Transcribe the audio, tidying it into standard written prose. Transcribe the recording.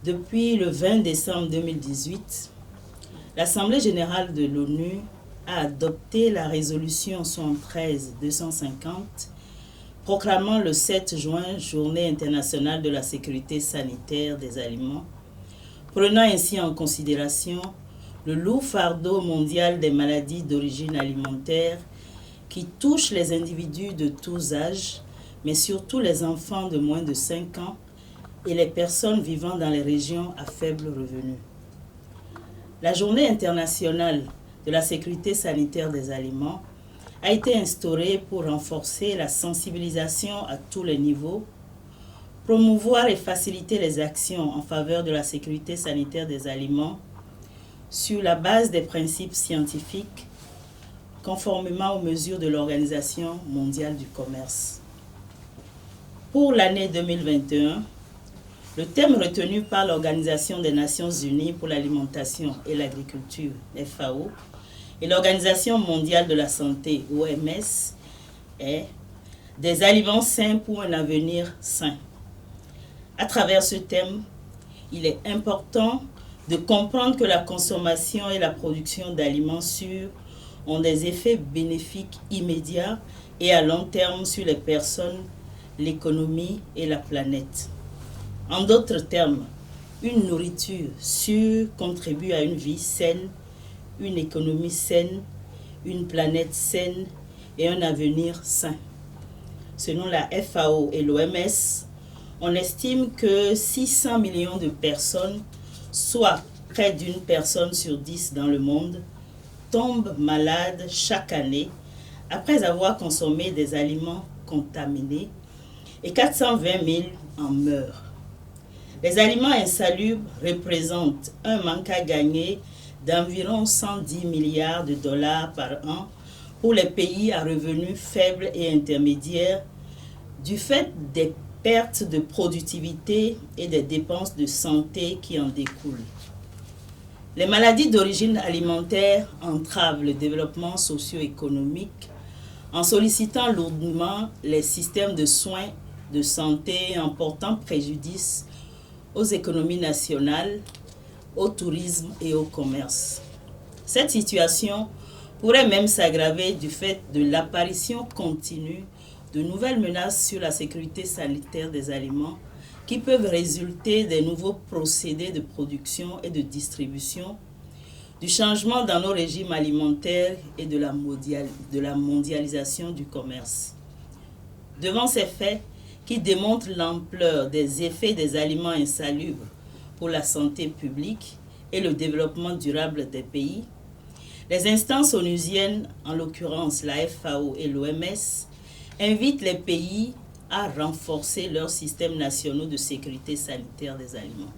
Depuis le 20 décembre 2018, l'Assemblée générale de l'ONU a adopté la résolution 73-250 proclamant le 7 juin Journée internationale de la sécurité sanitaire des aliments, prenant ainsi en considération le lourd fardeau mondial des maladies d'origine alimentaire qui touchent les individus de tous âges, mais surtout les enfants de moins de 5 ans et les personnes vivant dans les régions à faible revenu. La Journée internationale de la sécurité sanitaire des aliments a été instaurée pour renforcer la sensibilisation à tous les niveaux, promouvoir et faciliter les actions en faveur de la sécurité sanitaire des aliments sur la base des principes scientifiques, conformément aux mesures de l'Organisation mondiale du commerce. Pour l'année 2021, le thème retenu par l'Organisation des Nations Unies pour l'alimentation et l'agriculture, FAO, et l'Organisation mondiale de la santé, OMS, est « Des aliments sains pour un avenir sain ». À travers ce thème, il est important de comprendre que la consommation et la production d'aliments sûrs ont des effets bénéfiques immédiats et à long terme sur les personnes, l'économie et la planète. En d'autres termes, une nourriture sûre contribue à une vie saine, une économie saine, une planète saine et un avenir sain. Selon la FAO et l'OMS, on estime que 600 millions de personnes, soit près d'une personne sur 10 dans le monde, tombent malades chaque année après avoir consommé des aliments contaminés et 420 000 en meurent. Les aliments insalubres représentent un manque à gagner d'environ 110 milliards de dollars par an pour les pays à revenus faibles et intermédiaires du fait des pertes de productivité et des dépenses de santé qui en découlent. Les maladies d'origine alimentaire entravent le développement socio-économique en sollicitant lourdement les systèmes de soins de santé et en portant préjudice aux économies nationales, au tourisme et au commerce. Cette situation pourrait même s'aggraver du fait de l'apparition continue de nouvelles menaces sur la sécurité sanitaire des aliments qui peuvent résulter des nouveaux procédés de production et de distribution, du changement dans nos régimes alimentaires et de la mondialisation du commerce. Devant ces faits qui démontrent l'ampleur des effets des aliments insalubres pour la santé publique et le développement durable des pays, les instances onusiennes, en l'occurrence la FAO et l'OMS, invitent les pays à renforcer leurs systèmes nationaux de sécurité sanitaire des aliments.